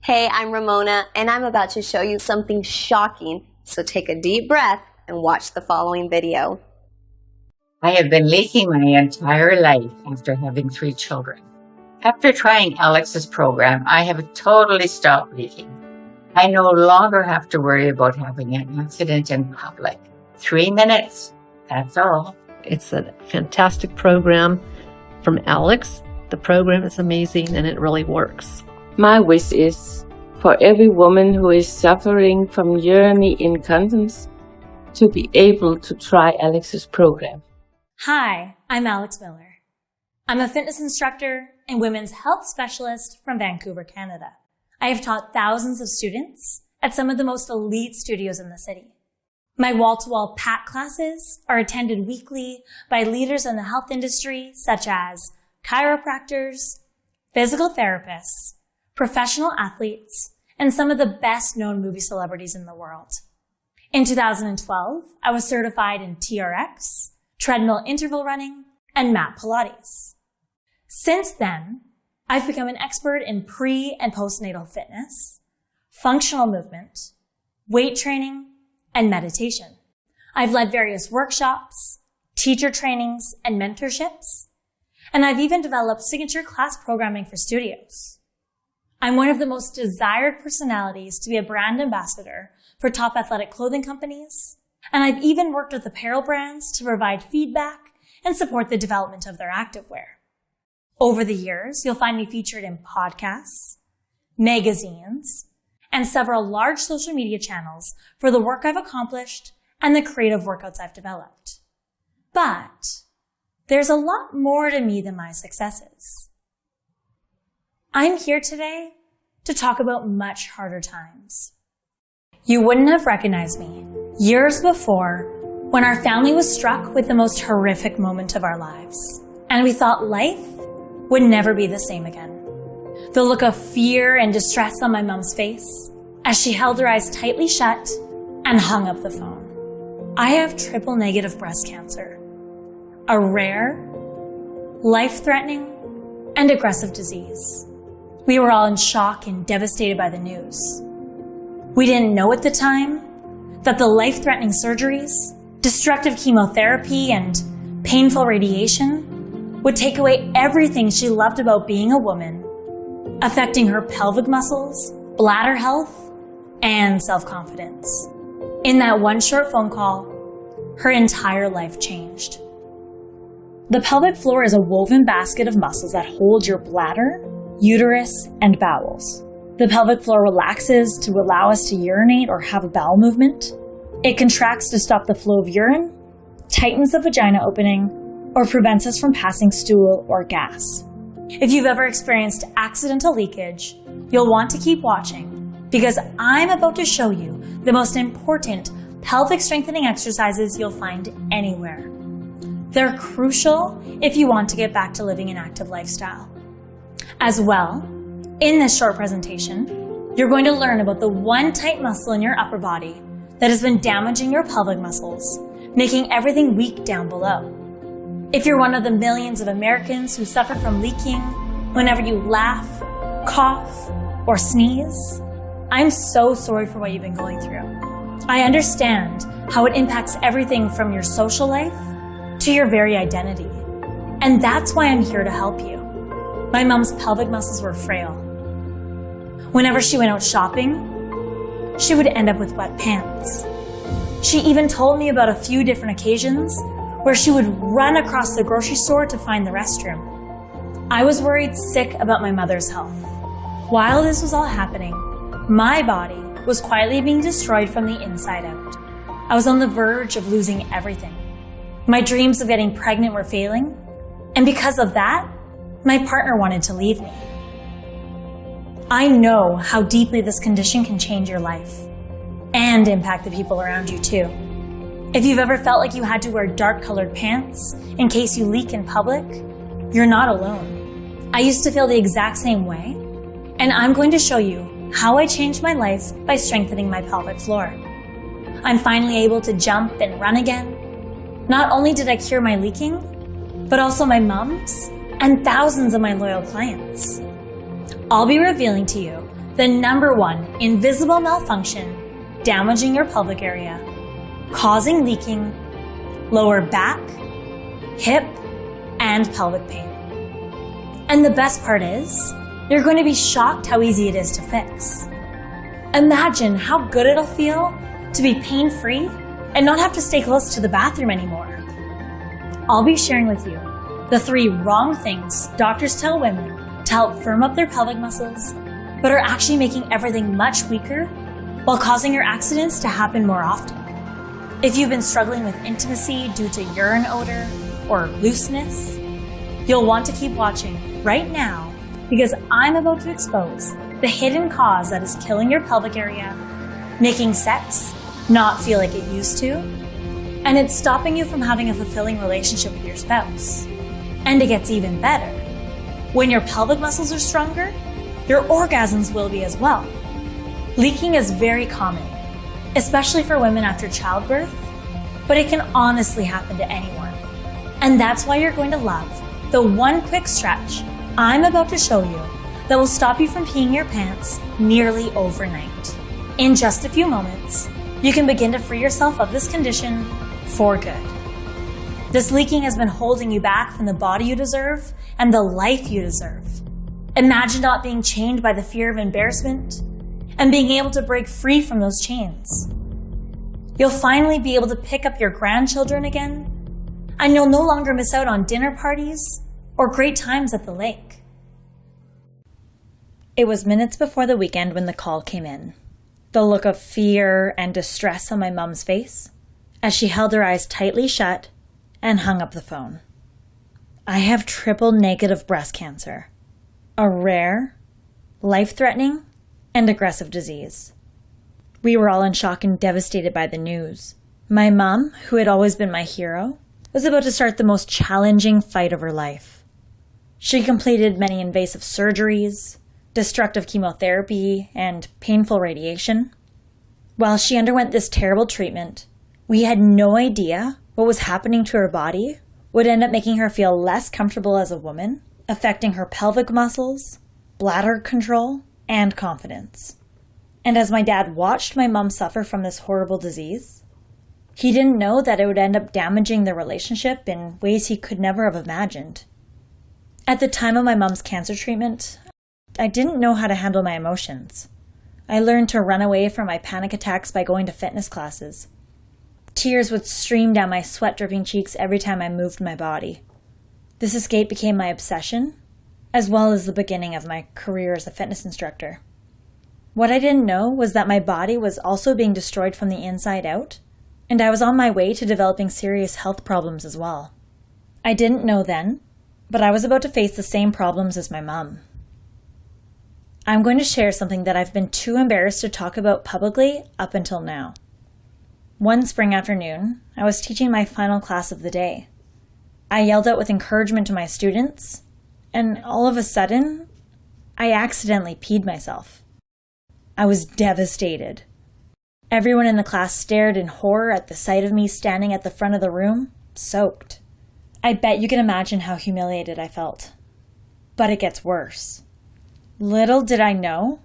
Hey, I'm Ramona, and I'm about to show you something shocking, so take a deep breath and watch the following video. I have been leaking my entire life after having 3 children. After trying Alex's program, I have totally stopped leaking. I no longer have to worry about having an accident in public. 3 minutes, that's all. It's a fantastic program from Alex. The program is amazing and it really works. My wish is for every woman who is suffering from urinary incontinence to be able to try Alex's program. Hi, I'm Alex Miller. I'm a fitness instructor and women's health specialist from Vancouver, Canada. I have taught thousands of students at some of the most elite studios in the city. My wall-to-wall PAT classes are attended weekly by leaders in the health industry such as chiropractors, physical therapists, professional athletes, and some of the best-known movie celebrities in the world. In 2012, I was certified in TRX, treadmill interval running, and mat Pilates. Since then, I've become an expert in pre- and postnatal fitness, functional movement, weight training, and meditation. I've led various workshops, teacher trainings, and mentorships, and I've even developed signature class programming for studios. I'm one of the most desired personalities to be a brand ambassador for top athletic clothing companies, and I've even worked with apparel brands to provide feedback and support the development of their activewear. Over the years, you'll find me featured in podcasts, magazines, and several large social media channels for the work I've accomplished and the creative workouts I've developed. But there's a lot more to me than my successes. I'm here today to talk about much harder times. You wouldn't have recognized me years before when our family was struck with the most horrific moment of our lives, and we thought life would never be the same again. The look of fear and distress on my mom's face as she held her eyes tightly shut and hung up the phone. I have triple negative breast cancer, a rare, life-threatening, and aggressive disease. We were all in shock and devastated by the news. We didn't know at the time that the life-threatening surgeries, destructive chemotherapy, and painful radiation would take away everything she loved about being a woman, affecting her pelvic muscles, bladder health, and self-confidence. In that one short phone call, her entire life changed. The pelvic floor is a woven basket of muscles that hold your bladder, uterus, and bowels. The pelvic floor relaxes to allow us to urinate or have a bowel movement. It contracts to stop the flow of urine, tightens the vagina opening, or prevents us from passing stool or gas. If you've ever experienced accidental leakage, you'll want to keep watching because I'm about to show you the most important pelvic strengthening exercises you'll find anywhere. They're crucial if you want to get back to living an active lifestyle. As well, in this short presentation, you're going to learn about the one tight muscle in your upper body that has been damaging your pelvic muscles, making everything weak down below. If you're one of the millions of Americans who suffer from leaking whenever you laugh, cough, or sneeze, I'm so sorry for what you've been going through. I understand how it impacts everything from your social life to your very identity. And that's why I'm here to help you. My mom's pelvic muscles were frail. Whenever she went out shopping, she would end up with wet pants. She even told me about a few different occasions where she would run across the grocery store to find the restroom. I was worried sick about my mother's health. While this was all happening, my body was quietly being destroyed from the inside out. I was on the verge of losing everything. My dreams of getting pregnant were failing, and because of that, my partner wanted to leave me. I know how deeply this condition can change your life and impact the people around you too. If you've ever felt like you had to wear dark-colored pants in case you leak in public, you're not alone. I used to feel the exact same way, and I'm going to show you how I changed my life by strengthening my pelvic floor. I'm finally able to jump and run again. Not only did I cure my leaking, but also my mom's and thousands of my loyal clients. I'll be revealing to you the number one invisible malfunction damaging your pelvic area, causing leaking, lower back, hip, and pelvic pain. And the best part is, you're going to be shocked how easy it is to fix. Imagine how good it'll feel to be pain-free and not have to stay close to the bathroom anymore. I'll be sharing with you the 3 wrong things doctors tell women to help firm up their pelvic muscles, but are actually making everything much weaker while causing your accidents to happen more often. If you've been struggling with intimacy due to urine odor or looseness, you'll want to keep watching right now because I'm about to expose the hidden cause that is killing your pelvic area, making sex not feel like it used to, and it's stopping you from having a fulfilling relationship with your spouse. And it gets even better. When your pelvic muscles are stronger, your orgasms will be as well. Leaking is very common, especially for women after childbirth, but it can honestly happen to anyone. And that's why you're going to love the one quick stretch I'm about to show you that will stop you from peeing your pants nearly overnight. In just a few moments, you can begin to free yourself of this condition for good. This leaking has been holding you back from the body you deserve and the life you deserve. Imagine not being chained by the fear of embarrassment and being able to break free from those chains. You'll finally be able to pick up your grandchildren again, and you'll no longer miss out on dinner parties or great times at the lake. It was minutes before the weekend when the call came in. The look of fear and distress on my mom's face as she held her eyes tightly shut and hung up the phone. I have triple negative breast cancer, a rare, life-threatening, and aggressive disease. We were all in shock and devastated by the news. My mom, who had always been my hero, was about to start the most challenging fight of her life. She completed many invasive surgeries, destructive chemotherapy, and painful radiation. While she underwent this terrible treatment, we had no idea what was happening to her body would end up making her feel less comfortable as a woman, affecting her pelvic muscles, bladder control, and confidence. And as my dad watched my mom suffer from this horrible disease, he didn't know that it would end up damaging their relationship in ways he could never have imagined. At the time of my mom's cancer treatment, I didn't know how to handle my emotions. I learned to run away from my panic attacks by going to fitness classes. Tears would stream down my sweat-dripping cheeks every time I moved my body. This escape became my obsession, as well as the beginning of my career as a fitness instructor. What I didn't know was that my body was also being destroyed from the inside out, and I was on my way to developing serious health problems as well. I didn't know then, but I was about to face the same problems as my mom. I'm going to share something that I've been too embarrassed to talk about publicly up until now. One spring afternoon, I was teaching my final class of the day. I yelled out with encouragement to my students, and all of a sudden, I accidentally peed myself. I was devastated. Everyone in the class stared in horror at the sight of me standing at the front of the room, soaked. I bet you can imagine how humiliated I felt. But it gets worse. Little did I know,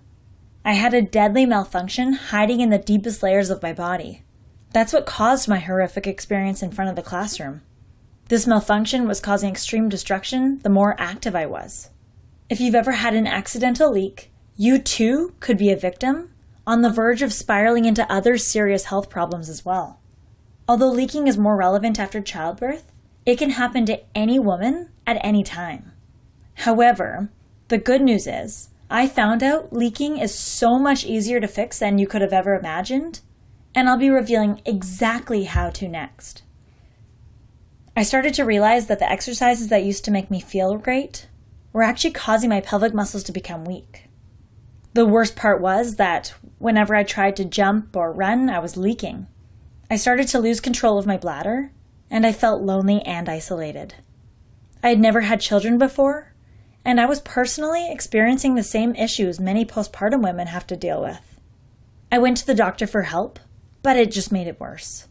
I had a deadly malfunction hiding in the deepest layers of my body. That's what caused my horrific experience in front of the classroom. This malfunction was causing extreme destruction the more active I was. If you've ever had an accidental leak, you too could be a victim, on the verge of spiraling into other serious health problems as well. Although leaking is more relevant after childbirth, it can happen to any woman at any time. However, the good news is, I found out leaking is so much easier to fix than you could have ever imagined, and I'll be revealing exactly how to next. I started to realize that the exercises that used to make me feel great were actually causing my pelvic muscles to become weak. The worst part was that whenever I tried to jump or run, I was leaking. I started to lose control of my bladder, and I felt lonely and isolated. I had never had children before, and I was personally experiencing the same issues many postpartum women have to deal with. I went to the doctor for help, but it just made it worse.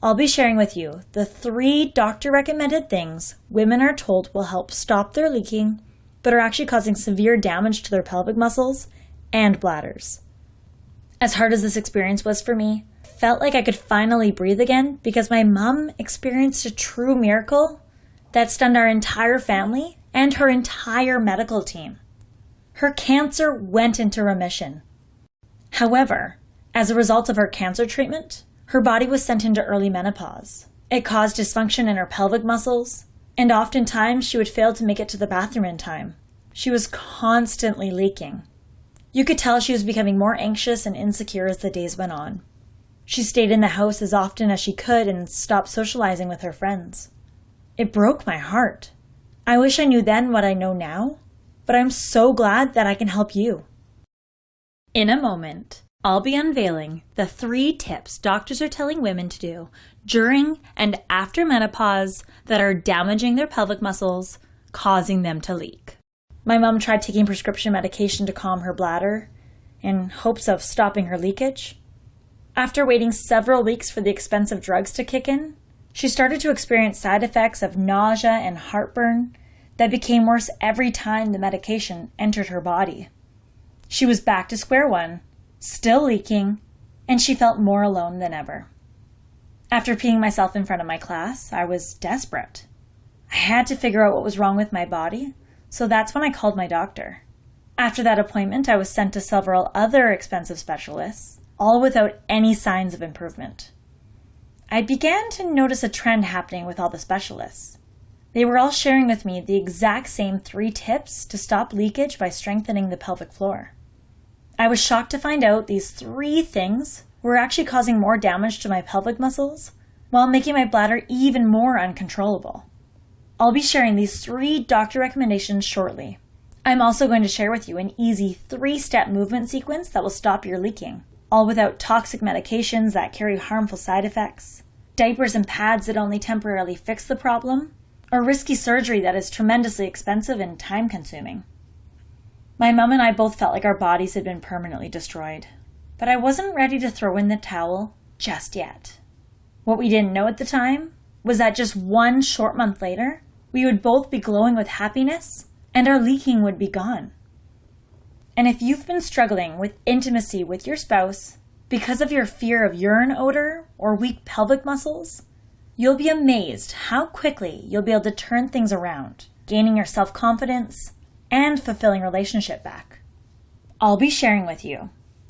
I'll be sharing with you the 3 doctor-recommended things women are told will help stop their leaking, but are actually causing severe damage to their pelvic muscles and bladders. As hard as this experience was for me, I felt like I could finally breathe again because my mom experienced a true miracle that stunned our entire family and her entire medical team. Her cancer went into remission. However, as a result of her cancer treatment, her body was sent into early menopause. It caused dysfunction in her pelvic muscles, and oftentimes she would fail to make it to the bathroom in time. She was constantly leaking. You could tell she was becoming more anxious and insecure as the days went on. She stayed in the house as often as she could and stopped socializing with her friends. It broke my heart. I wish I knew then what I know now, but I'm so glad that I can help you. In a moment, I'll be unveiling the 3 tips doctors are telling women to do during and after menopause that are damaging their pelvic muscles, causing them to leak. My mom tried taking prescription medication to calm her bladder in hopes of stopping her leakage. After waiting several weeks for the expensive drugs to kick in, she started to experience side effects of nausea and heartburn that became worse every time the medication entered her body. She was back to square one, still leaking, and she felt more alone than ever. After peeing myself in front of my class, I was desperate. I had to figure out what was wrong with my body, so that's when I called my doctor. After that appointment, I was sent to several other expensive specialists, all without any signs of improvement. I began to notice a trend happening with all the specialists. They were all sharing with me the exact same 3 tips to stop leakage by strengthening the pelvic floor. I was shocked to find out these 3 things were actually causing more damage to my pelvic muscles while making my bladder even more uncontrollable. I'll be sharing these 3 doctor recommendations shortly. I'm also going to share with you an easy 3-step movement sequence that will stop your leaking, all without toxic medications that carry harmful side effects, diapers and pads that only temporarily fix the problem, or risky surgery that is tremendously expensive and time-consuming. My mom and I both felt like our bodies had been permanently destroyed, but I wasn't ready to throw in the towel just yet. What we didn't know at the time was that just 1 short month later, we would both be glowing with happiness and our leaking would be gone. And if you've been struggling with intimacy with your spouse because of your fear of urine odor or weak pelvic muscles, you'll be amazed how quickly you'll be able to turn things around, gaining your self-confidence and fulfilling relationship back. I'll be sharing with you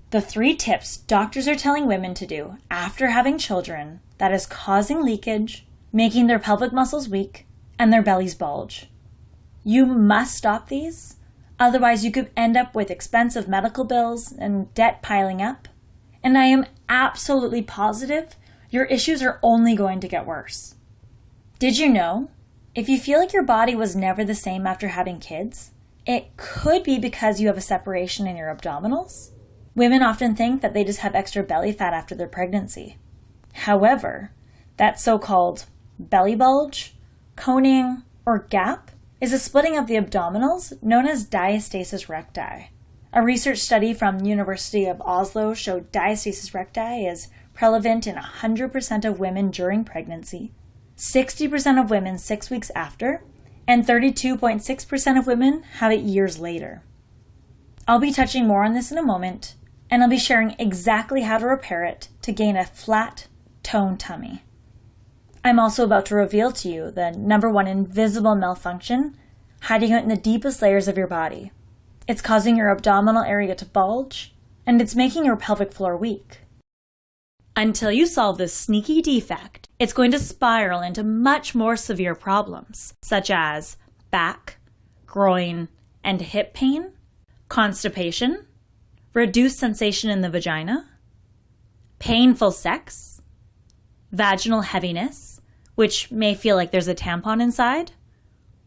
the 3 tips doctors are telling women to do after having children that is causing leakage, making their pelvic muscles weak, and their bellies bulge. You must stop these, otherwise you could end up with expensive medical bills and debt piling up. And I am absolutely positive your issues are only going to get worse. Did you know, if you feel like your body was never the same after having kids, it could be because you have a separation in your abdominals? Women often think that they just have extra belly fat after their pregnancy. However, that so-called belly bulge, coning, or gap is a splitting of the abdominals known as diastasis recti. A research study from the University of Oslo showed diastasis recti is prevalent in 100% of women during pregnancy, 60% of women 6 weeks after, and 32.6% of women have it years later. I'll be touching more on this in a moment, and I'll be sharing exactly how to repair it to gain a flat, toned tummy. I'm also about to reveal to you the number 1 invisible malfunction hiding out in the deepest layers of your body. It's causing your abdominal area to bulge, and it's making your pelvic floor weak. Until you solve this sneaky defect, it's going to spiral into much more severe problems, such as back, groin, and hip pain, constipation, reduced sensation in the vagina, painful sex, vaginal heaviness, which may feel like there's a tampon inside,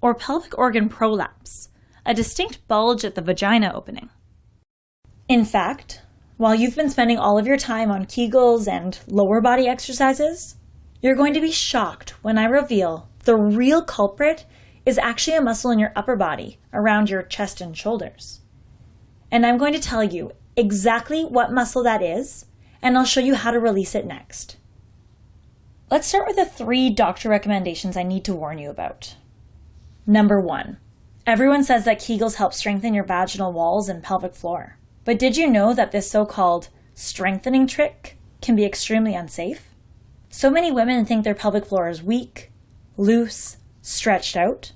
or pelvic organ prolapse, a distinct bulge at the vagina opening. In fact, while you've been spending all of your time on Kegels and lower body exercises, you're going to be shocked when I reveal the real culprit is actually a muscle in your upper body around your chest and shoulders. And I'm going to tell you exactly what muscle that is, and I'll show you how to release it next. Let's start with the 3 doctor recommendations I need to warn you about. Number 1, everyone says that Kegels help strengthen your vaginal walls and pelvic floor. But did you know that this so-called strengthening trick can be extremely unsafe? So many women think their pelvic floor is weak, loose, stretched out.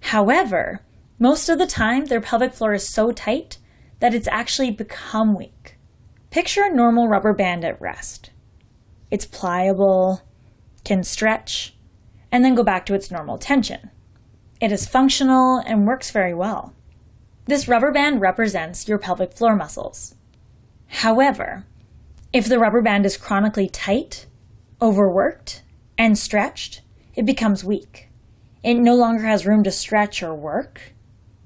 However, most of the time their pelvic floor is so tight that it's actually become weak. Picture a normal rubber band at rest. It's pliable, can stretch, and then go back to its normal tension. It is functional and works very well. This rubber band represents your pelvic floor muscles. However, if the rubber band is chronically tight, overworked, and stretched, it becomes weak. It no longer has room to stretch or work.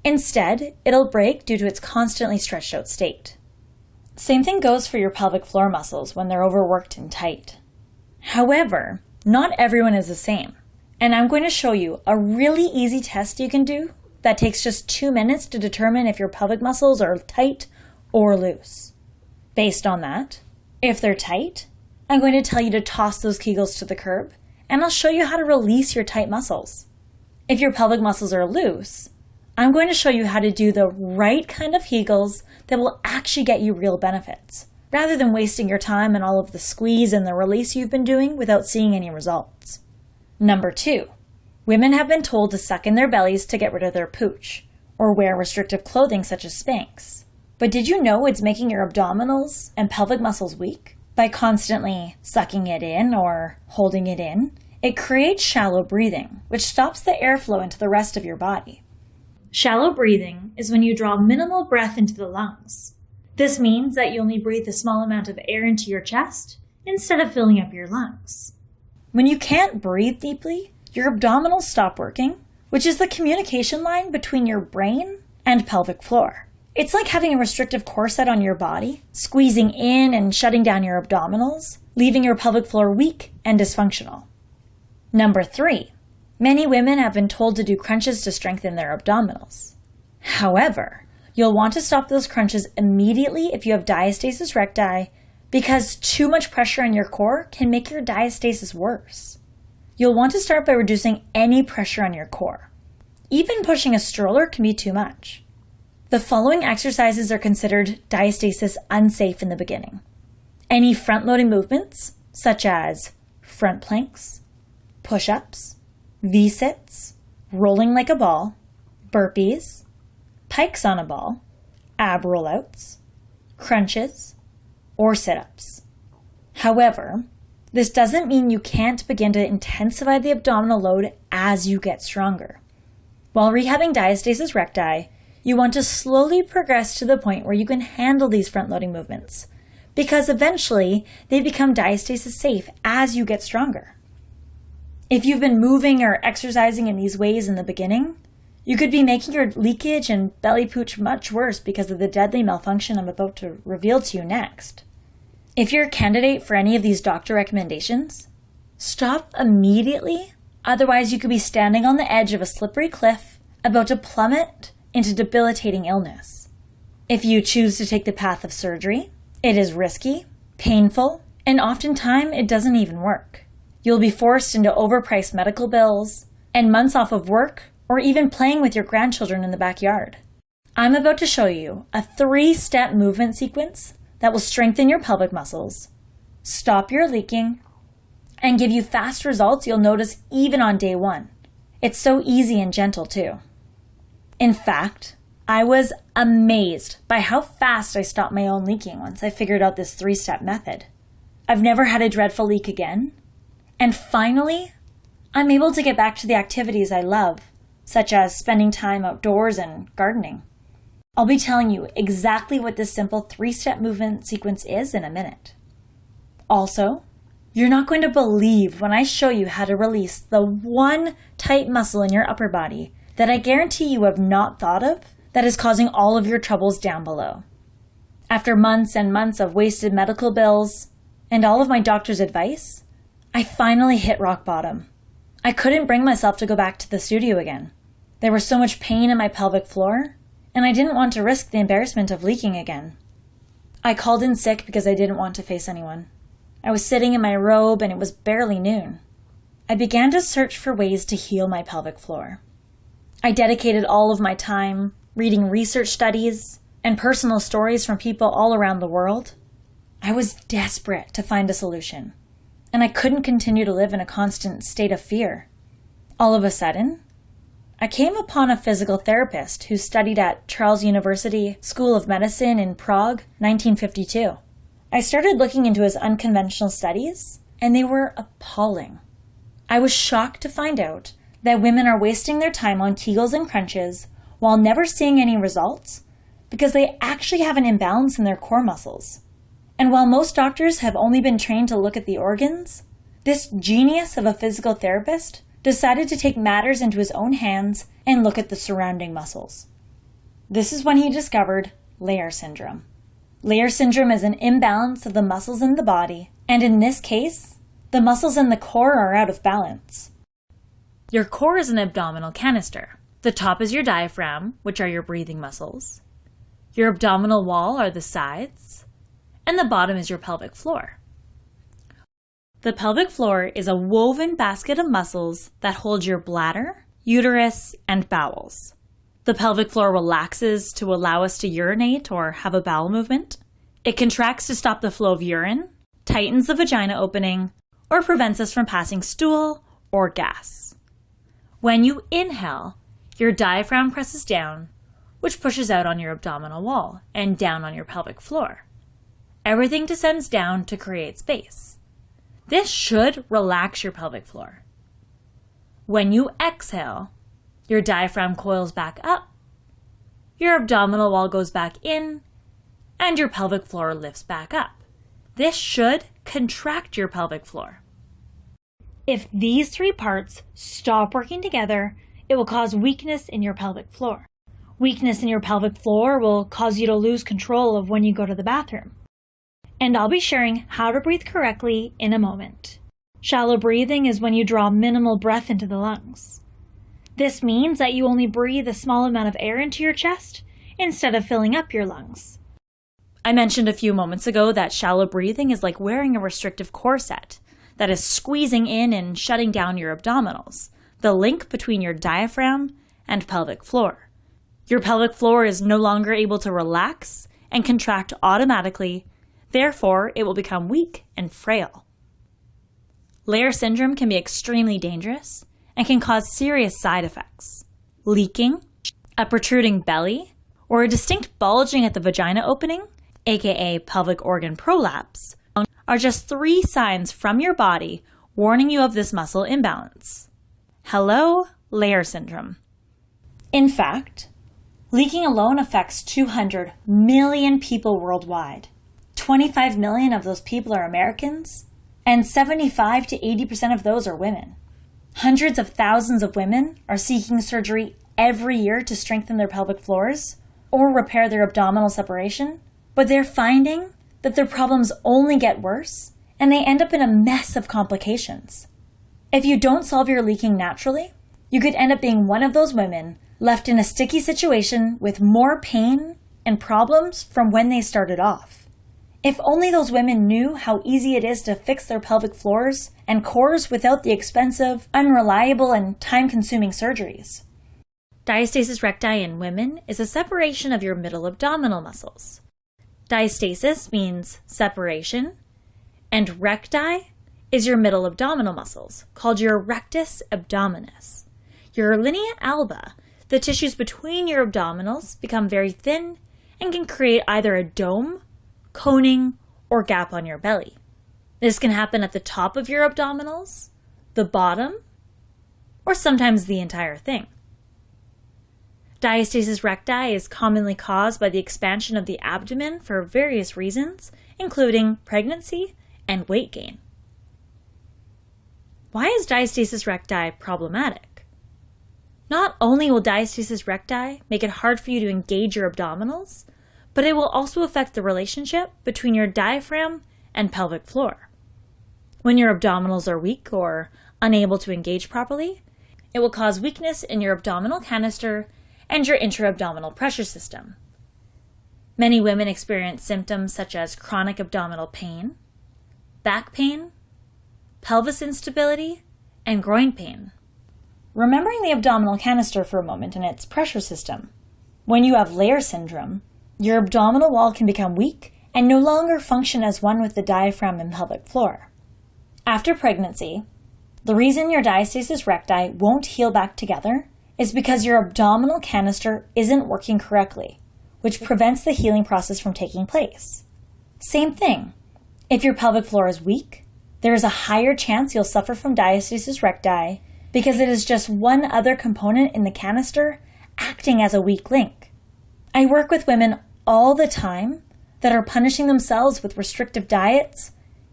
Instead, it'll break due to its constantly stretched out state. Same thing goes for your pelvic floor muscles when they're overworked and tight. However, not everyone is the same, and I'm going to show you a really easy test you can do that takes just 2 minutes to determine if your pelvic muscles are tight or loose. Based on that, if they're tight, I'm going to tell you to toss those Kegels to the curb, and I'll show you how to release your tight muscles. If your pelvic muscles are loose, I'm going to show you how to do the right kind of Kegels that will actually get you real benefits, rather than wasting your time on all of the squeeze and the release you've been doing without seeing any results. Number 2, women have been told to suck in their bellies to get rid of their pooch, or wear restrictive clothing such as Spanx. But did you know it's making your abdominals and pelvic muscles weak? By constantly sucking it in or holding it in, it creates shallow breathing, which stops the airflow into the rest of your body. Shallow breathing is when you draw minimal breath into the lungs. This means that you only breathe a small amount of air into your chest instead of filling up your lungs. When you can't breathe deeply, your abdominals stop working, which is the communication line between your brain and pelvic floor. It's like having a restrictive corset on your body, squeezing in and shutting down your abdominals, leaving your pelvic floor weak and dysfunctional. Number 3, many women have been told to do crunches to strengthen their abdominals. However, you'll want to stop those crunches immediately if you have diastasis recti, because too much pressure on your core can make your diastasis worse. You'll want to start by reducing any pressure on your core. Even pushing a stroller can be too much. The following exercises are considered diastasis unsafe in the beginning. Any front-loading movements, such as front planks, push-ups, V-sits, rolling like a ball, burpees, pikes on a ball, ab rollouts, crunches, or sit-ups. However, this doesn't mean you can't begin to intensify the abdominal load as you get stronger. While rehabbing diastasis recti, you want to slowly progress to the point where you can handle these front-loading movements, because eventually they become diastasis safe as you get stronger. If you've been moving or exercising in these ways in the beginning, you could be making your leakage and belly pooch much worse because of the deadly malfunction I'm about to reveal to you next. If you're a candidate for any of these doctor recommendations, stop immediately, otherwise you could be standing on the edge of a slippery cliff about to plummet into debilitating illness. If you choose to take the path of surgery, it is risky, painful, and oftentimes it doesn't even work. You'll be forced into overpriced medical bills and months off of work or even playing with your grandchildren in the backyard. I'm about to show you a 3-step movement sequence that will strengthen your pelvic muscles, stop your leaking, and give you fast results you'll notice even on day 1. It's so easy and gentle too. In fact, I was amazed by how fast I stopped my own leaking once I figured out this 3-step method. I've never had a dreadful leak again. And finally, I'm able to get back to the activities I love, such as spending time outdoors and gardening. I'll be telling you exactly what this simple 3-step movement sequence is in a minute. Also, you're not going to believe when I show you how to release the one tight muscle in your upper body that I guarantee you have not thought of that is causing all of your troubles down below. After months and months of wasted medical bills and all of my doctor's advice, I finally hit rock bottom. I couldn't bring myself to go back to the studio again. There was so much pain in my pelvic floor, and I didn't want to risk the embarrassment of leaking again. I called in sick because I didn't want to face anyone. I was sitting in my robe and it was barely noon. I began to search for ways to heal my pelvic floor. I dedicated all of my time reading research studies and personal stories from people all around the world, I was desperate to find a solution, and I couldn't continue to live in a constant state of fear. All of a sudden, I came upon a physical therapist who studied at Charles University School of Medicine in Prague, 1952. I started looking into his unconventional studies, and they were appalling. I was shocked to find out that women are wasting their time on Kegels and crunches while never seeing any results because they actually have an imbalance in their core muscles. And while most doctors have only been trained to look at the organs, this genius of a physical therapist decided to take matters into his own hands and look at the surrounding muscles. This is when he discovered layer syndrome. Layer syndrome is an imbalance of the muscles in the body, and in this case, the muscles in the core are out of balance. Your core is an abdominal canister. The top is your diaphragm, which are your breathing muscles. Your abdominal wall are the sides, and the bottom is your pelvic floor. The pelvic floor is a woven basket of muscles that hold your bladder, uterus, and bowels. The pelvic floor relaxes to allow us to urinate or have a bowel movement. It contracts to stop the flow of urine, tightens the vagina opening, or prevents us from passing stool or gas. When you inhale, your diaphragm presses down, which pushes out on your abdominal wall and down on your pelvic floor. Everything descends down to create space. This should relax your pelvic floor. When you exhale, your diaphragm coils back up, your abdominal wall goes back in, and your pelvic floor lifts back up. This should contract your pelvic floor. If these three parts stop working together, it will cause weakness in your pelvic floor. Weakness in your pelvic floor will cause you to lose control of when you go to the bathroom. And I'll be sharing how to breathe correctly in a moment. Shallow breathing is when you draw minimal breath into the lungs. This means that you only breathe a small amount of air into your chest instead of filling up your lungs. I mentioned a few moments ago that shallow breathing is like wearing a restrictive corset that is squeezing in and shutting down your abdominals, the link between your diaphragm and pelvic floor. Your pelvic floor is no longer able to relax and contract automatically. Therefore, it will become weak and frail. Layer syndrome can be extremely dangerous and can cause serious side effects. Leaking, a protruding belly, or a distinct bulging at the vagina opening, aka pelvic organ prolapse, are just 3 signs from your body warning you of this muscle imbalance. Hello, layer syndrome. In fact, leaking alone affects 200 million people worldwide. 25 million of those people are Americans, and 75 to 80% of those are women. Hundreds of thousands of women are seeking surgery every year to strengthen their pelvic floors or repair their abdominal separation, but they're finding that their problems only get worse and they end up in a mess of complications. If you don't solve your leaking naturally, you could end up being one of those women left in a sticky situation with more pain and problems from when they started off. If only those women knew how easy it is to fix their pelvic floors and cores without the expensive, unreliable, and time-consuming surgeries. Diastasis recti in women is a separation of your middle abdominal muscles. Diastasis means separation, and recti is your middle abdominal muscles, called your rectus abdominis. Your linea alba, the tissues between your abdominals, become very thin and can create either a dome, coning, or gap on your belly. This can happen at the top of your abdominals, the bottom, or sometimes the entire thing. Diastasis recti is commonly caused by the expansion of the abdomen for various reasons, including pregnancy and weight gain. Why is diastasis recti problematic? Not only will diastasis recti make it hard for you to engage your abdominals, but it will also affect the relationship between your diaphragm and pelvic floor. When your abdominals are weak or unable to engage properly, it will cause weakness in your abdominal canister and your intra-abdominal pressure system. Many women experience symptoms such as chronic abdominal pain, back pain, pelvis instability, and groin pain. Remembering the abdominal canister for a moment and its pressure system. When you have layer syndrome, Your abdominal wall can become weak and no longer function as one with the diaphragm and pelvic floor. After pregnancy, the reason your diastasis recti won't heal back together is because your abdominal canister isn't working correctly, which prevents the healing process from taking place. Same thing. If your pelvic floor is weak, there is a higher chance you'll suffer from diastasis recti because it is just one other component in the canister acting as a weak link. I work with women all the time that are punishing themselves with restrictive diets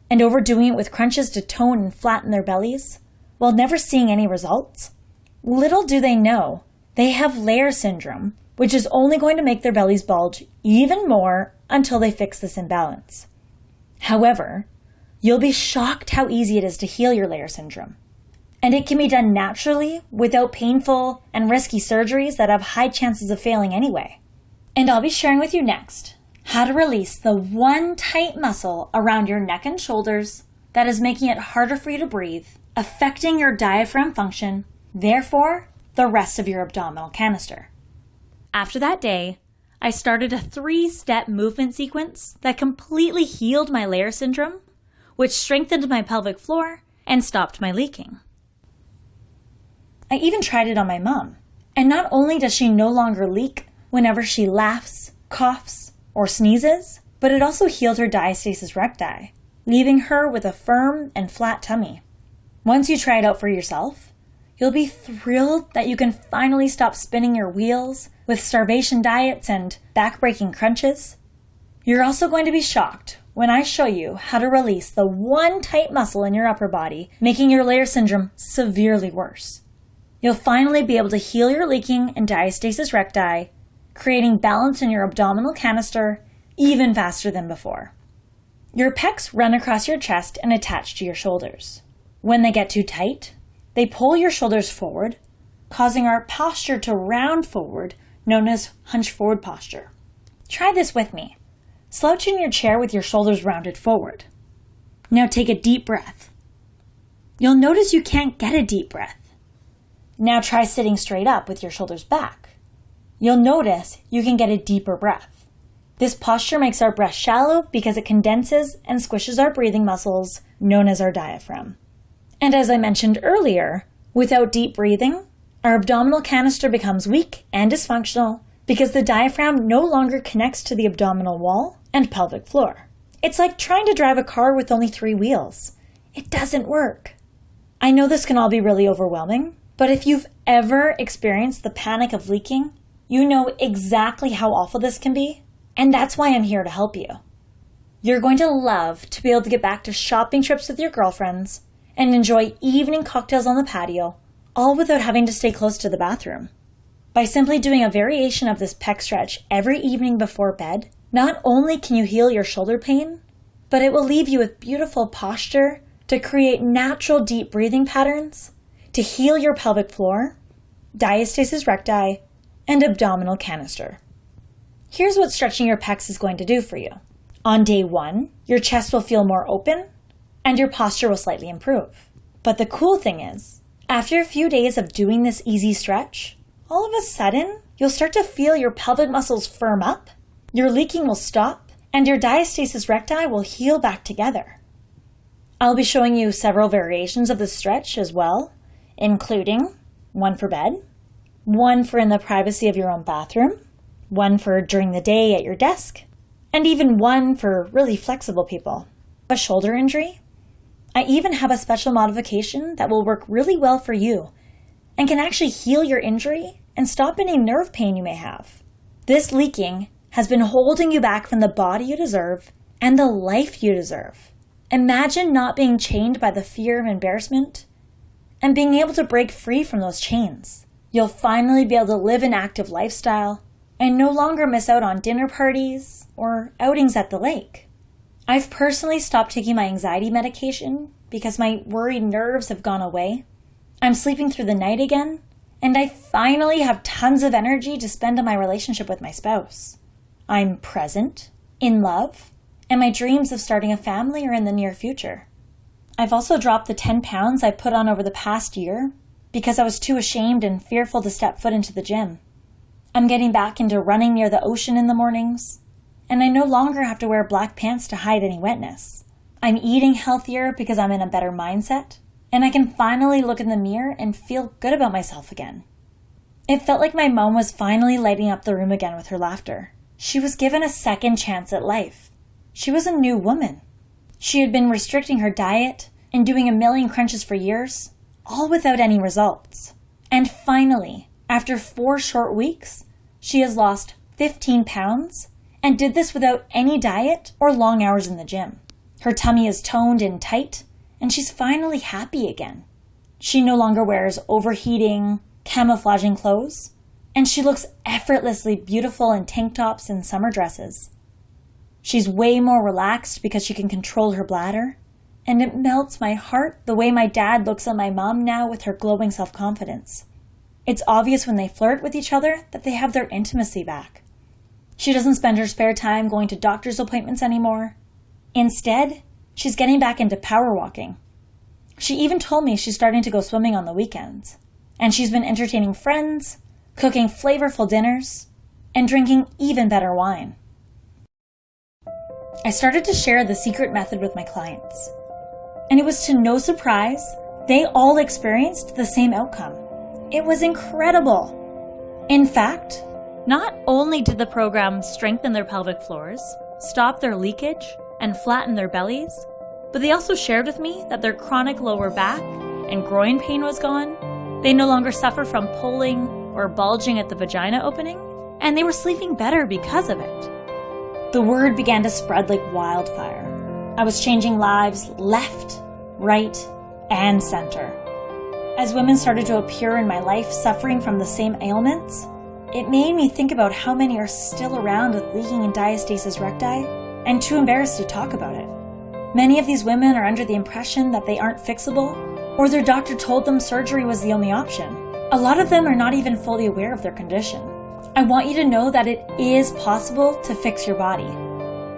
and overdoing it with crunches to tone and flatten their bellies while never seeing any results. Little do they know, they have layer syndrome, which is only going to make their bellies bulge even more until they fix this imbalance. However, you'll be shocked how easy it is to heal your layer syndrome. And it can be done naturally without painful and risky surgeries that have high chances of failing anyway. And I'll be sharing with you next how to release the one tight muscle around your neck and shoulders that is making it harder for you to breathe, affecting your diaphragm function, therefore the rest of your abdominal canister. After that day, I started a 3-step movement sequence that completely healed my layer syndrome, which strengthened my pelvic floor and stopped my leaking. I even tried it on my mom, and not only does she no longer leak whenever she laughs, coughs, or sneezes, but it also healed her diastasis recti, leaving her with a firm and flat tummy. Once you try it out for yourself, you'll be thrilled that you can finally stop spinning your wheels with starvation diets and back-breaking crunches. You're also going to be shocked when I show you how to release the one tight muscle in your upper body, making your layer syndrome severely worse. You'll finally be able to heal your leaking and diastasis recti, creating balance in your abdominal canister even faster than before. Your pecs run across your chest and attach to your shoulders. When they get too tight, they pull your shoulders forward, causing our posture to round forward, known as hunch forward posture. Try this with me. Slouch in your chair with your shoulders rounded forward. Now take a deep breath. You'll notice you can't get a deep breath. Now try sitting straight up with your shoulders back. You'll notice you can get a deeper breath. This posture makes our breath shallow because it condenses and squishes our breathing muscles, known as our diaphragm. And as I mentioned earlier, without deep breathing, our abdominal canister becomes weak and dysfunctional because the diaphragm no longer connects to the abdominal wall and pelvic floor. It's like trying to drive a car with only 3 wheels. It doesn't work. I know this can all be really overwhelming, but if you've ever experienced the panic of leaking, you know exactly how awful this can be, and that's why I'm here to help you. You're going to love to be able to get back to shopping trips with your girlfriends and enjoy evening cocktails on the patio, all without having to stay close to the bathroom. By simply doing a variation of this pec stretch every evening before bed, not only can you heal your shoulder pain, but it will leave you with beautiful posture to create natural deep breathing patterns, to heal your pelvic floor, diastasis recti, and abdominal canister. Here's what stretching your pecs is going to do for you. On day 1, your chest will feel more open, and your posture will slightly improve. But the cool thing is, after a few days of doing this easy stretch, all of a sudden, you'll start to feel your pelvic muscles firm up, your leaking will stop, and your diastasis recti will heal back together. I'll be showing you several variations of this stretch as well, including one for bed, one for in the privacy of your own bathroom, one for during the day at your desk, and even one for really flexible people. A shoulder injury? I even have a special modification that will work really well for you and can actually heal your injury and stop any nerve pain you may have. This leaking has been holding you back from the body you deserve and the life you deserve. Imagine not being chained by the fear of embarrassment and being able to break free from those chains. You'll finally be able to live an active lifestyle and no longer miss out on dinner parties or outings at the lake. I've personally stopped taking my anxiety medication because my worried nerves have gone away. I'm sleeping through the night again, and I finally have tons of energy to spend on my relationship with my spouse. I'm present, in love, and my dreams of starting a family are in the near future. I've also dropped the 10 pounds I put on over the past year because I was too ashamed and fearful to step foot into the gym. I'm getting back into running near the ocean in the mornings, and I no longer have to wear black pants to hide any wetness. I'm eating healthier because I'm in a better mindset, and I can finally look in the mirror and feel good about myself again. It felt like my mom was finally lighting up the room again with her laughter. She was given a second chance at life. She was a new woman. She had been restricting her diet and doing a million crunches for years, all without any results. And finally, after 4 short weeks, she has lost 15 pounds and did this without any diet or long hours in the gym. Her tummy is toned and tight, and she's finally happy again. She no longer wears overheating, camouflaging clothes, and she looks effortlessly beautiful in tank tops and summer dresses. She's way more relaxed because she can control her bladder, and it melts my heart the way my dad looks at my mom now with her glowing self-confidence. It's obvious when they flirt with each other that they have their intimacy back. She doesn't spend her spare time going to doctor's appointments anymore. Instead, she's getting back into power walking. She even told me she's starting to go swimming on the weekends. And she's been entertaining friends, cooking flavorful dinners, and drinking even better wine. I started to share the secret method with my clients. And it was to no surprise, they all experienced the same outcome. It was incredible. In fact, not only did the program strengthen their pelvic floors, stop their leakage, and flatten their bellies, but they also shared with me that their chronic lower back and groin pain was gone. They no longer suffer from pulling or bulging at the vagina opening, and they were sleeping better because of it. The word began to spread like wildfire. I was changing lives left, right, and center. As women started to appear in my life suffering from the same ailments, it made me think about how many are still around with leaking and diastasis recti and too embarrassed to talk about it. Many of these women are under the impression that they aren't fixable, or their doctor told them surgery was the only option. A lot of them are not even fully aware of their condition. I want you to know that it is possible to fix your body.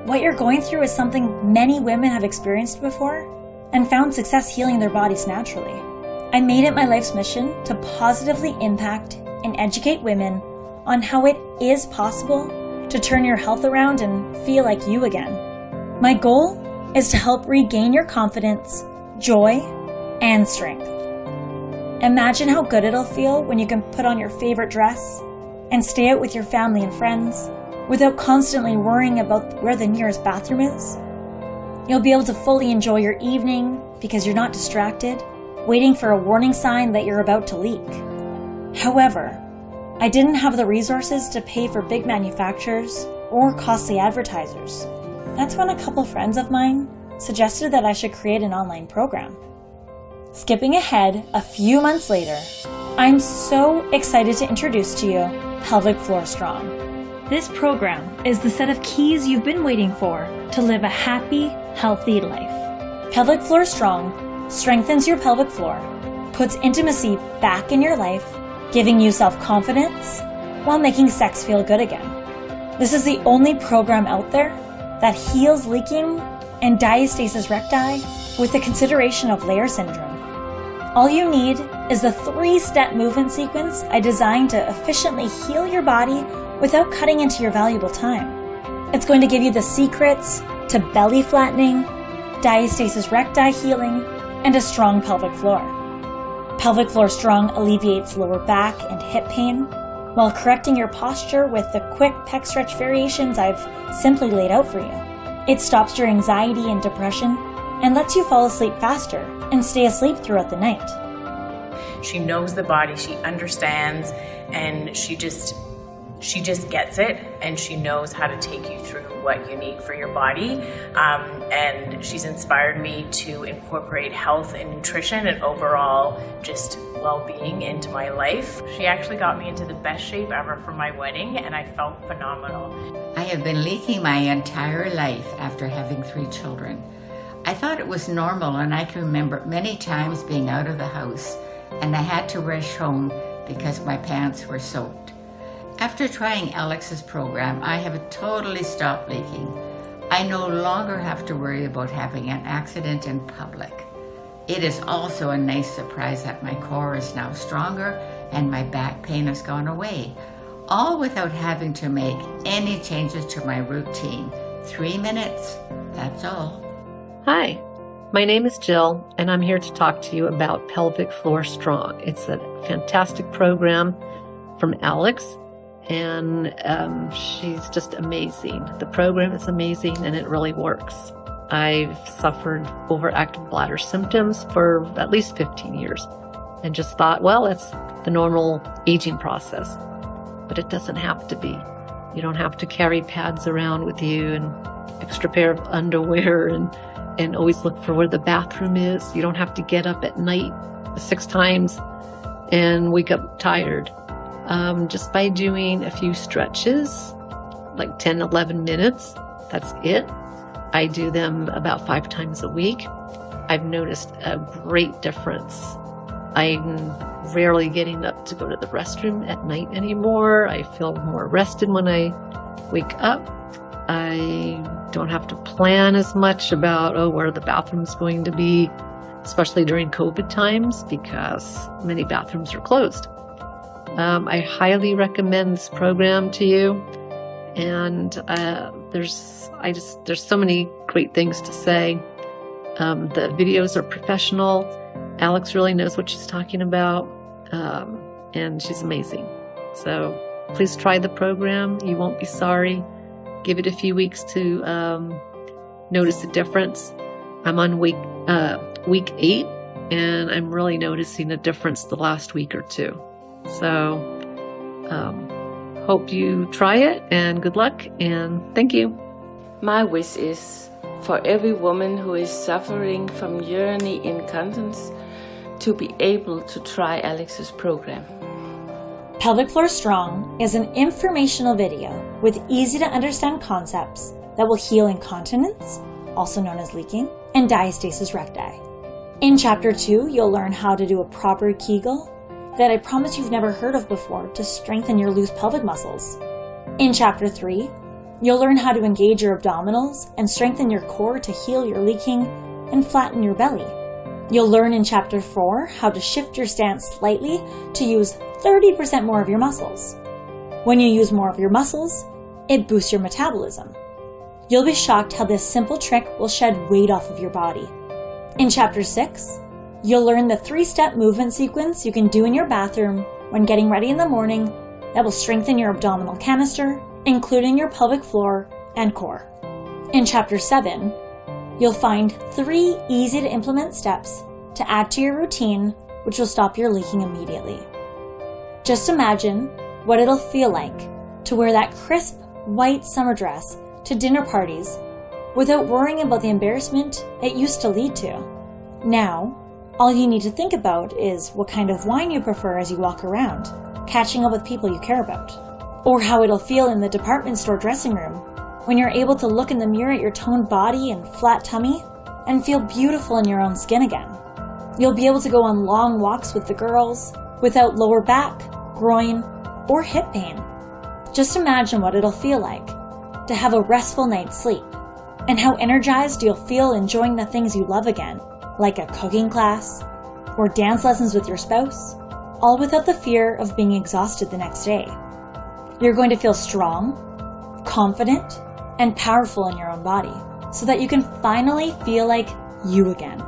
What you're going through is something many women have experienced before and found success healing their bodies naturally. I made it my life's mission to positively impact and educate women on how it is possible to turn your health around and feel like you again. My goal is to help regain your confidence, joy, and strength. Imagine how good it'll feel when you can put on your favorite dress and stay out with your family and friends without constantly worrying about where the nearest bathroom is. You'll be able to fully enjoy your evening because you're not distracted, waiting for a warning sign that you're about to leak. However, I didn't have the resources to pay for big manufacturers or costly advertisers. That's when a couple friends of mine suggested that I should create an online program. Skipping ahead a few months later, I'm so excited to introduce to you Pelvic Floor Strong. This program is the set of keys you've been waiting for to live a happy, healthy life. Pelvic Floor Strong strengthens your pelvic floor, puts intimacy back in your life, giving you self-confidence while making sex feel good again. This is the only program out there that heals leaking and diastasis recti with the consideration of layer syndrome. All you need is the 3-step movement sequence I designed to efficiently heal your body without cutting into your valuable time. It's going to give you the secrets to belly flattening, diastasis recti healing, and a strong pelvic floor. Pelvic Floor Strong alleviates lower back and hip pain while correcting your posture with the quick pec stretch variations I've simply laid out for you. It stops your anxiety and depression and lets you fall asleep faster and stay asleep throughout the night. She knows the body, she understands, and she just gets it, and she knows how to take you through what you need for your body. And she's inspired me to incorporate health and nutrition and overall just well-being into my life. She actually got me into the best shape ever for my wedding, and I felt phenomenal. I have been leaking my entire life after having 3 children. I thought it was normal, and I can remember many times being out of the house and I had to rush home because my pants were soaked. After trying Alex's program, I have totally stopped leaking. I no longer have to worry about having an accident in public. It is also a nice surprise that my core is now stronger and my back pain has gone away. all without having to make any changes to my routine. 3 minutes, that's all. Hi, my name is Jill, and I'm here to talk to you about Pelvic Floor Strong. It's a fantastic program from Alex, and she's just amazing. The program is amazing, and it really works. I've suffered overactive bladder symptoms for at least 15 years and just thought, well, it's the normal aging process. But it doesn't have to be. You don't have to carry pads around with you and extra pair of underwear and always look for where the bathroom is. You don't have to get up at night 6 times and wake up tired. Just by doing a few stretches, like 10, 11 minutes, that's it. I do them about 5 times a week. I've noticed a great difference. I'm rarely getting up to go to the restroom at night anymore. I feel more rested when I wake up. I don't have to plan as much about, where the bathroom's going to be, especially during COVID times because many bathrooms are closed. I highly recommend this program to you. And there's so many great things to say. The videos are professional. Alex really knows what she's talking about, and she's amazing. So please try the program. You won't be sorry. Give it a few weeks to notice the difference. I'm on week 8, and I'm really noticing a difference the last week or 2. So hope you try it, and good luck, and thank you. My wish is for every woman who is suffering from urinary incontinence to be able to try Alex's program. Pelvic Floor Strong is an informational video with easy to understand concepts that will heal incontinence, also known as leaking, and diastasis recti. In Chapter 2, you'll learn how to do a proper Kegel that I promise you've never heard of before to strengthen your loose pelvic muscles. In Chapter 3, you'll learn how to engage your abdominals and strengthen your core to heal your leaking and flatten your belly. You'll learn in Chapter 4 how to shift your stance slightly to use 30% more of your muscles. When you use more of your muscles, it boosts your metabolism. You'll be shocked how this simple trick will shed weight off of your body. In Chapter 6, you'll learn the 3-step movement sequence you can do in your bathroom when getting ready in the morning that will strengthen your abdominal canister, including your pelvic floor and core. In Chapter 7, you'll find 3 easy-to-implement steps to add to your routine, which will stop your leaking immediately. Just imagine what it'll feel like to wear that crisp, white summer dress to dinner parties without worrying about the embarrassment it used to lead to. Now, all you need to think about is what kind of wine you prefer as you walk around, catching up with people you care about. Or how it'll feel in the department store dressing room when you're able to look in the mirror at your toned body and flat tummy and feel beautiful in your own skin again. You'll be able to go on long walks with the girls without lower back, groin, or hip pain. Just imagine what it'll feel like to have a restful night's sleep and how energized you'll feel enjoying the things you love again, like a cooking class or dance lessons with your spouse, all without the fear of being exhausted the next day. You're going to feel strong, confident, and powerful in your own body so that you can finally feel like you again.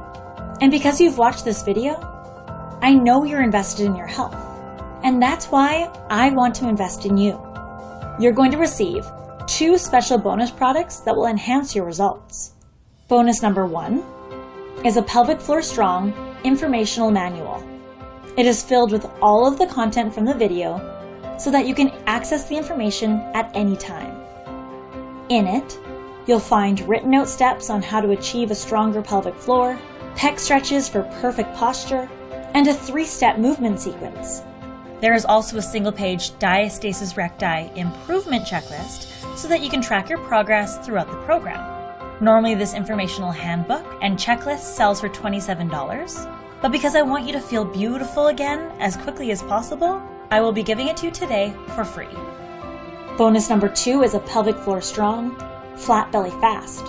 And because you've watched this video, I know you're invested in your health. And that's why I want to invest in you. You're going to receive 2 special bonus products that will enhance your results. Bonus number 1 is a Pelvic Floor Strong informational manual. It is filled with all of the content from the video so that you can access the information at any time. In it, you'll find written out steps on how to achieve a stronger pelvic floor, pec stretches for perfect posture, and a 3-step movement sequence. There is also a single-page diastasis recti improvement checklist so that you can track your progress throughout the program. Normally, this informational handbook and checklist sells for $27, but because I want you to feel beautiful again as quickly as possible, I will be giving it to you today for free. Bonus number 2 is a Pelvic Floor Strong Flat Belly Fast.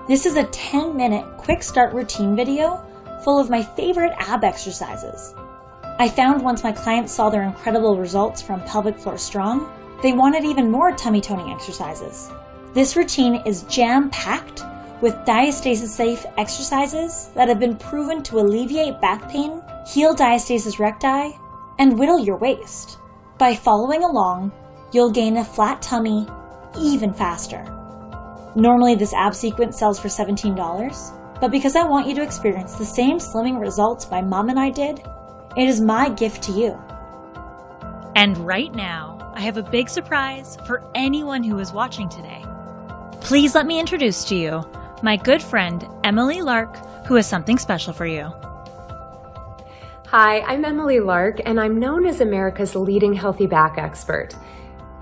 This is a 10-minute quick start routine video full of my favorite ab exercises. I found once my clients saw their incredible results from Pelvic Floor Strong, They wanted even more tummy toning exercises. This routine is jam-packed with diastasis-safe exercises that have been proven to alleviate back pain, heal diastasis recti, and whittle your waist. By following along, you'll gain a flat tummy even faster. Normally this ab sequence sells for $17, but because I want you to experience the same slimming results my mom and I did, it is my gift to you. And right now, I have a big surprise for anyone who is watching today. Please let me introduce to you my good friend, Emily Lark, who has something special for you. Hi, I'm Emily Lark, and I'm known as America's leading healthy back expert.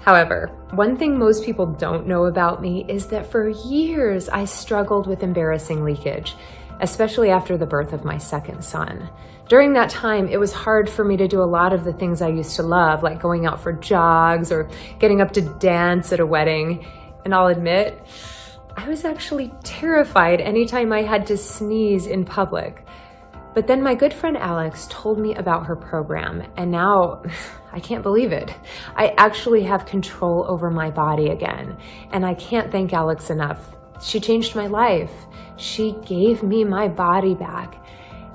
However, one thing most people don't know about me is that for years I struggled with embarrassing leakage, especially after the birth of my second son. During that time, it was hard for me to do a lot of the things I used to love, like going out for jogs or getting up to dance at a wedding. And I'll admit, I was actually terrified anytime I had to sneeze in public. But then my good friend Alex told me about her program, and now I can't believe it. I actually have control over my body again, and I can't thank Alex enough. She changed my life. She gave me my body back.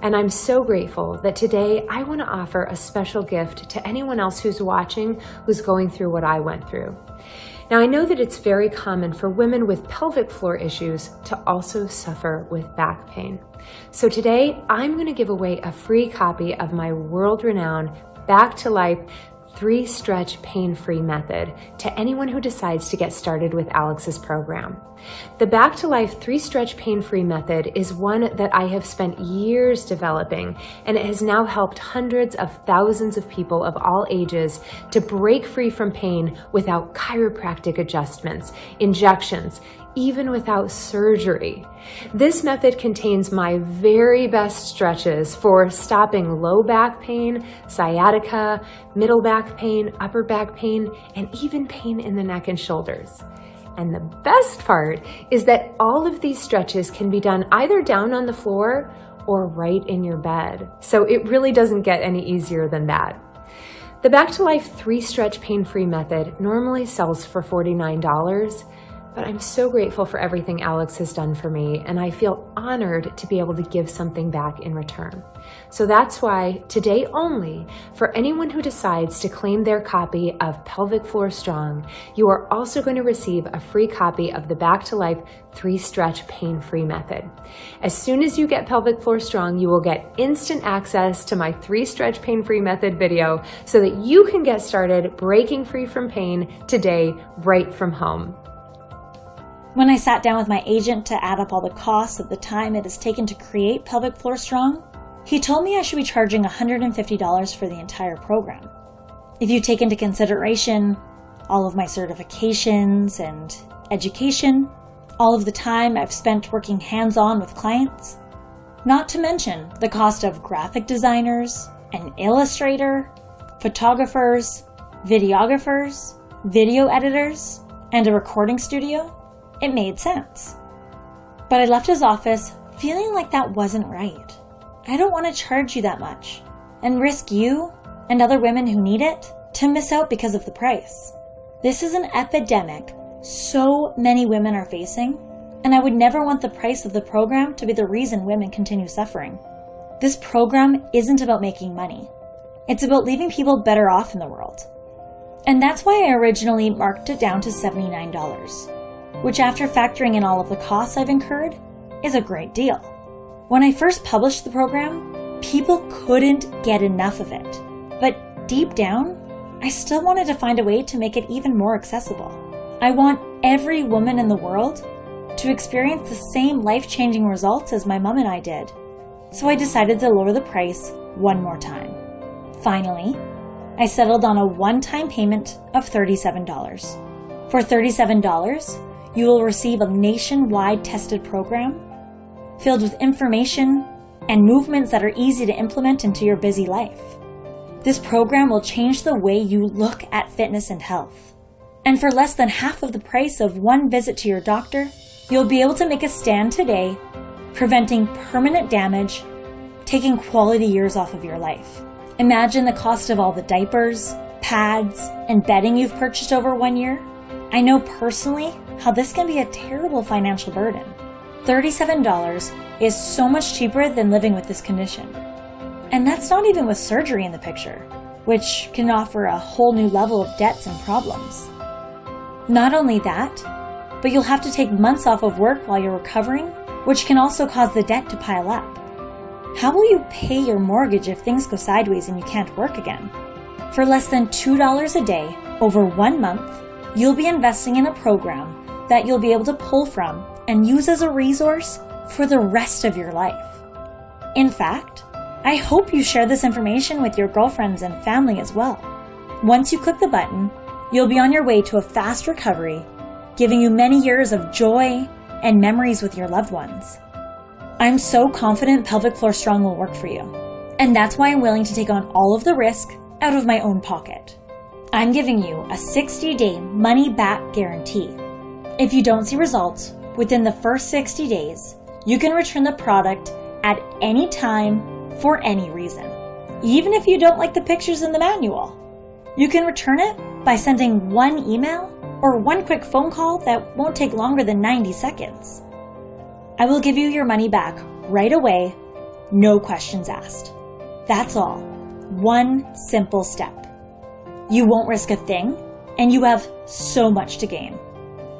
And I'm so grateful that today I want to offer a special gift to anyone else who's watching who's going through what I went through. Now, I know that it's very common for women with pelvic floor issues to also suffer with back pain. So today, I'm going to give away a free copy of my world-renowned Back to Life 3-stretch pain-free method to anyone who decides to get started with Alex's program. The Back to Life 3-stretch pain-free method is one that I have spent years developing, and it has now helped hundreds of thousands of people of all ages to break free from pain without chiropractic adjustments, injections, even without surgery. This method contains my very best stretches for stopping low back pain, sciatica, middle back pain, upper back pain, and even pain in the neck and shoulders. And the best part is that all of these stretches can be done either down on the floor or right in your bed. So it really doesn't get any easier than that. The Back to Life 3-stretch pain-free method normally sells for $49, but I'm so grateful for everything Alex has done for me, and I feel honored to be able to give something back in return. So that's why today only, for anyone who decides to claim their copy of Pelvic Floor Strong, you are also going to receive a free copy of the Back to Life 3-stretch pain-free method. As soon as you get Pelvic Floor Strong, you will get instant access to my 3-stretch pain-free method video so that you can get started breaking free from pain today right from home. When I sat down with my agent to add up all the costs of the time it has taken to create Pelvic Floor Strong, he told me I should be charging $150 for the entire program. If you take into consideration all of my certifications and education, all of the time I've spent working hands-on with clients, not to mention the cost of graphic designers, an illustrator, photographers, videographers, video editors, and a recording studio, it made sense. But I left his office feeling like that wasn't right. I don't want to charge you that much and risk you and other women who need it to miss out because of the price. This is an epidemic so many women are facing, and I would never want the price of the program to be the reason women continue suffering. This program isn't about making money. It's about leaving people better off in the world. And that's why I originally marked it down to $79. Which, after factoring in all of the costs I've incurred, is a great deal. When I first published the program, people couldn't get enough of it. But deep down, I still wanted to find a way to make it even more accessible. I want every woman in the world to experience the same life-changing results as my mom and I did. So I decided to lower the price one more time. Finally, I settled on a one-time payment of $37. For $37, you will receive a nationwide tested program filled with information and movements that are easy to implement into your busy life. This program will change the way you look at fitness and health. And for less than half of the price of one visit to your doctor, you'll be able to make a stand today, preventing permanent damage, taking quality years off of your life. Imagine the cost of all the diapers, pads, and bedding you've purchased over 1 year, I know personally how this can be a terrible financial burden. $37 is so much cheaper than living with this condition. And that's not even with surgery in the picture, which can offer a whole new level of debts and problems. Not only that, but you'll have to take months off of work while you're recovering, which can also cause the debt to pile up. How will you pay your mortgage if things go sideways and you can't work again? For less than $2 a day over 1 month, you'll be investing in a program that you'll be able to pull from and use as a resource for the rest of your life. In fact, I hope you share this information with your girlfriends and family as well. Once you click the button, you'll be on your way to a fast recovery, giving you many years of joy and memories with your loved ones. I'm so confident Pelvic Floor Strong will work for you, and that's why I'm willing to take on all of the risk out of my own pocket. I'm giving you a 60-day money-back guarantee. If you don't see results within the first 60 days, you can return the product at any time for any reason, even if you don't like the pictures in the manual. You can return it by sending one email or one quick phone call that won't take longer than 90 seconds. I will give you your money back right away, no questions asked. That's all. One simple step. You won't risk a thing, and you have so much to gain.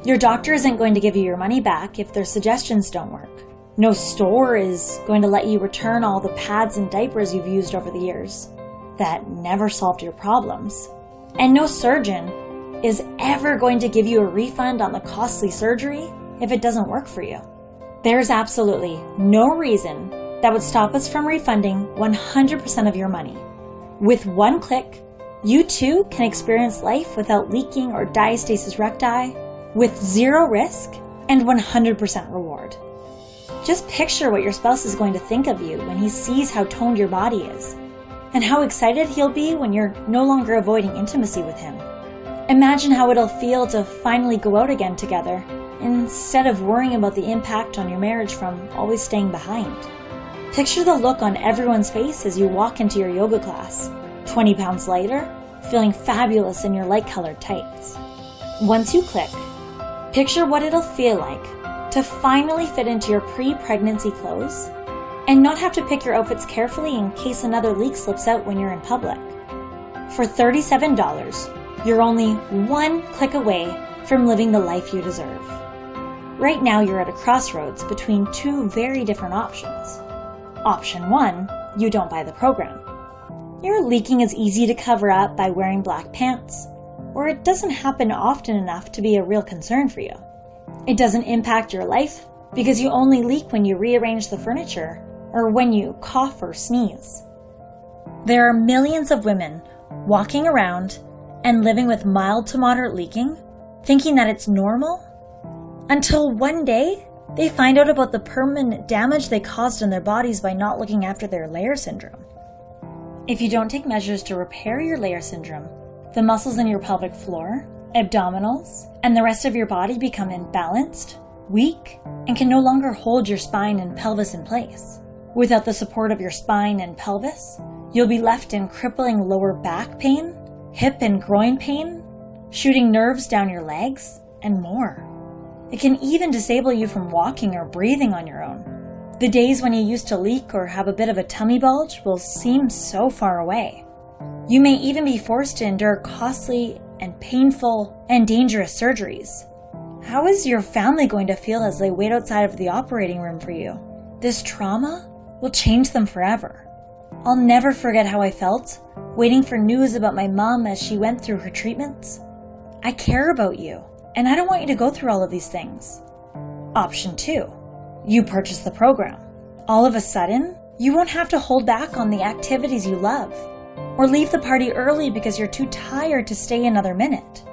Your doctor isn't going to give you your money back if their suggestions don't work. No store is going to let you return all the pads and diapers you've used over the years that never solved your problems. And no surgeon is ever going to give you a refund on the costly surgery if it doesn't work for you. There's absolutely no reason that would stop us from refunding 100% of your money. With one click, you too can experience life without leaking or diastasis recti, with zero risk and 100% reward. Just picture what your spouse is going to think of you when he sees how toned your body is, and how excited he'll be when you're no longer avoiding intimacy with him. Imagine how it'll feel to finally go out again together, instead of worrying about the impact on your marriage from always staying behind. Picture the look on everyone's face as you walk into your yoga class, 20 pounds lighter, feeling fabulous in your light-colored tights. Once you click, picture what it'll feel like to finally fit into your pre-pregnancy clothes and not have to pick your outfits carefully in case another leak slips out when you're in public. For $37, you're only one click away from living the life you deserve. Right now, you're at a crossroads between two very different options. Option 1, you don't buy the program. Your leaking is easy to cover up by wearing black pants, or it doesn't happen often enough to be a real concern for you. It doesn't impact your life because you only leak when you rearrange the furniture or when you cough or sneeze. There are millions of women walking around and living with mild to moderate leaking, thinking that it's normal, until one day they find out about the permanent damage they caused in their bodies by not looking after their layer syndrome. If you don't take measures to repair your layer syndrome, the muscles in your pelvic floor, abdominals, and the rest of your body become imbalanced, weak, and can no longer hold your spine and pelvis in place. Without the support of your spine and pelvis, you'll be left in crippling lower back pain, hip and groin pain, shooting nerves down your legs, and more. It can even disable you from walking or breathing on your own. The days when you used to leak or have a bit of a tummy bulge will seem so far away. You may even be forced to endure costly and painful and dangerous surgeries. How is your family going to feel as they wait outside of the operating room for you? This trauma will change them forever. I'll never forget how I felt waiting for news about my mom as she went through her treatments. I care about you, and I don't want you to go through all of these things. Option 2, you purchase the program. All of a sudden, you won't have to hold back on the activities you love, or leave the party early because you're too tired to stay another minute.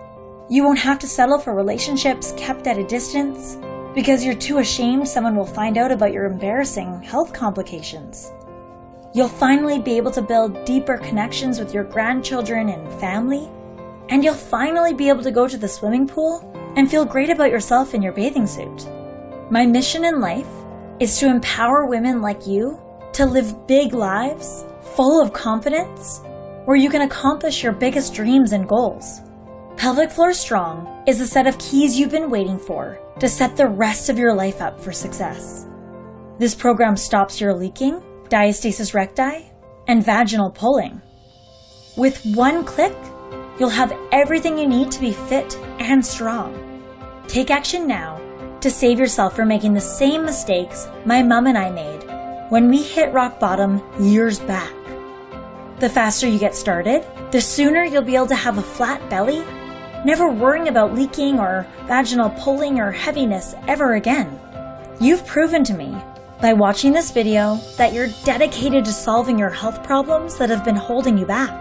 You won't have to settle for relationships kept at a distance because you're too ashamed someone will find out about your embarrassing health complications. You'll finally be able to build deeper connections with your grandchildren and family, and you'll finally be able to go to the swimming pool and feel great about yourself in your bathing suit. My mission in life is to empower women like you to live big lives full of confidence, where you can accomplish your biggest dreams and goals. Pelvic Floor Strong is the set of keys you've been waiting for to set the rest of your life up for success. This program stops your leaking, diastasis recti, and vaginal pulling. With one click, you'll have everything you need to be fit and strong. Take action now to save yourself from making the same mistakes my mom and I made when we hit rock bottom years back. The faster you get started, the sooner you'll be able to have a flat belly, never worrying about leaking or vaginal pulling or heaviness ever again. You've proven to me by watching this video that you're dedicated to solving your health problems that have been holding you back.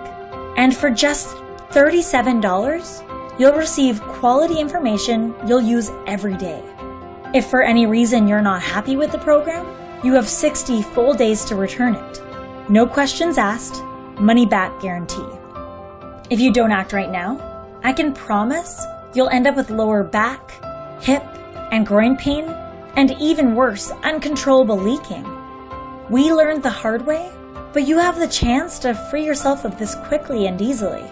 And for just $37, you'll receive quality information you'll use every day. If for any reason you're not happy with the program, you have 60 full days to return it. No questions asked, money back guarantee. If you don't act right now, I can promise you'll end up with lower back, hip, and groin pain, and even worse, uncontrollable leaking. We learned the hard way, but you have the chance to free yourself of this quickly and easily.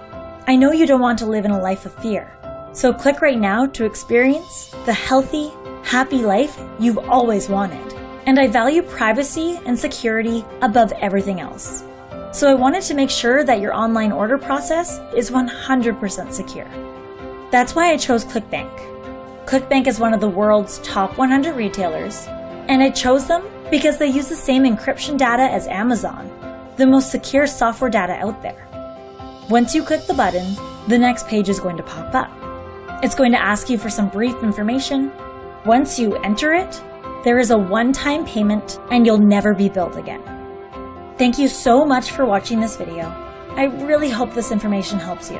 I know you don't want to live in a life of fear, so click right now to experience the healthy, happy life you've always wanted. And I value privacy and security above everything else. So I wanted to make sure that your online order process is 100% secure. That's why I chose ClickBank. ClickBank is one of the world's top 100 retailers, and I chose them because they use the same encryption data as Amazon, the most secure software data out there. Once you click the button, the next page is going to pop up. It's going to ask you for some brief information. Once you enter it, there is a one-time payment and you'll never be billed again. Thank you so much for watching this video. I really hope this information helps you.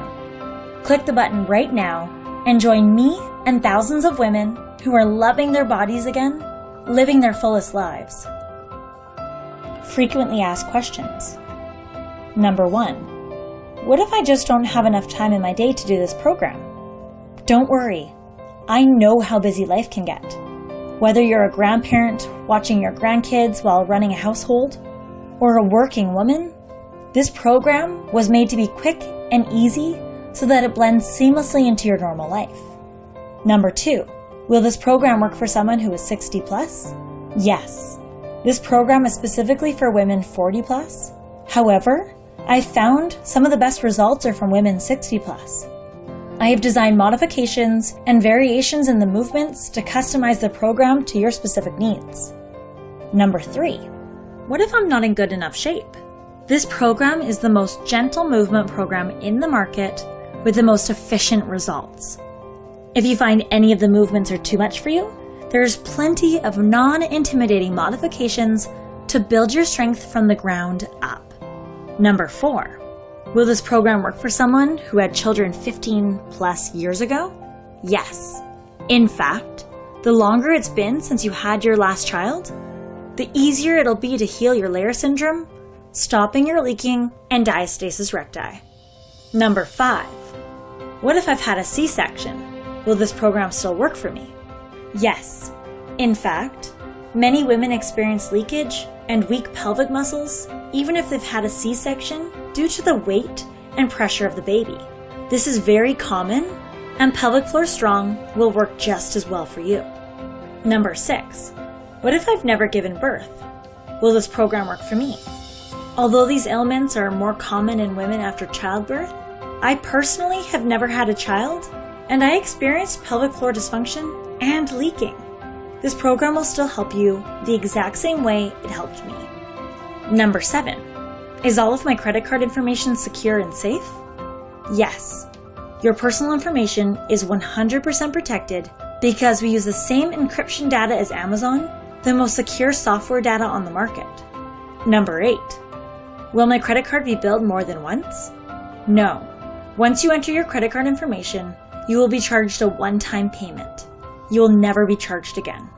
Click the button right now and join me and thousands of women who are loving their bodies again, living their fullest lives. Frequently asked questions. Number 1. What if I just don't have enough time in my day to do this program? Don't worry. I know how busy life can get. Whether you're a grandparent watching your grandkids while running a household, or a working woman, this program was made to be quick and easy so that it blends seamlessly into your normal life. Number 2, will this program work for someone who is 60 plus? Yes. This program is specifically for women 40 plus. However, I found some of the best results are from women 60 plus. I have designed modifications and variations in the movements to customize the program to your specific needs. Number 3, what if I'm not in good enough shape? This program is the most gentle movement program in the market with the most efficient results. If you find any of the movements are too much for you, there's plenty of non-intimidating modifications to build your strength from the ground up. Number 4, will this program work for someone who had children 15 plus years ago? Yes. In fact, the longer it's been since you had your last child, the easier it'll be to heal your Layer syndrome, stopping your leaking, and diastasis recti. Number 5, what if I've had a C-section? Will this program still work for me? Yes. In fact, many women experience leakage and weak pelvic muscles even if they've had a C-section due to the weight and pressure of the baby. This is very common, and Pelvic Floor Strong will work just as well for you. Number 6, what if I've never given birth? Will this program work for me? Although these ailments are more common in women after childbirth, I personally have never had a child, and I experienced pelvic floor dysfunction and leaking. This program will still help you the exact same way it helped me. Number 7, is all of my credit card information secure and safe? Yes. Your personal information is 100% protected because we use the same encryption data as Amazon, the most secure software data on the market. Number 8, will my credit card be billed more than once? No. Once you enter your credit card information, you will be charged a one-time payment. You will never be charged again.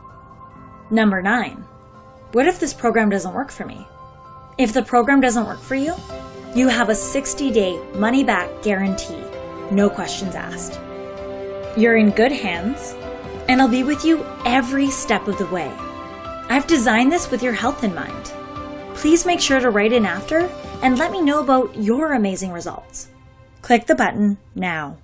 Number 9, what if this program doesn't work for me? If the program doesn't work for you, you have a 60-day money-back guarantee, no questions asked. You're in good hands, and I'll be with you every step of the way. I've designed this with your health in mind. Please make sure to write in after and let me know about your amazing results. Click the button now.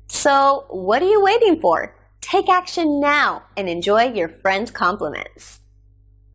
So, what are you waiting for? Take action now and enjoy your friends' compliments.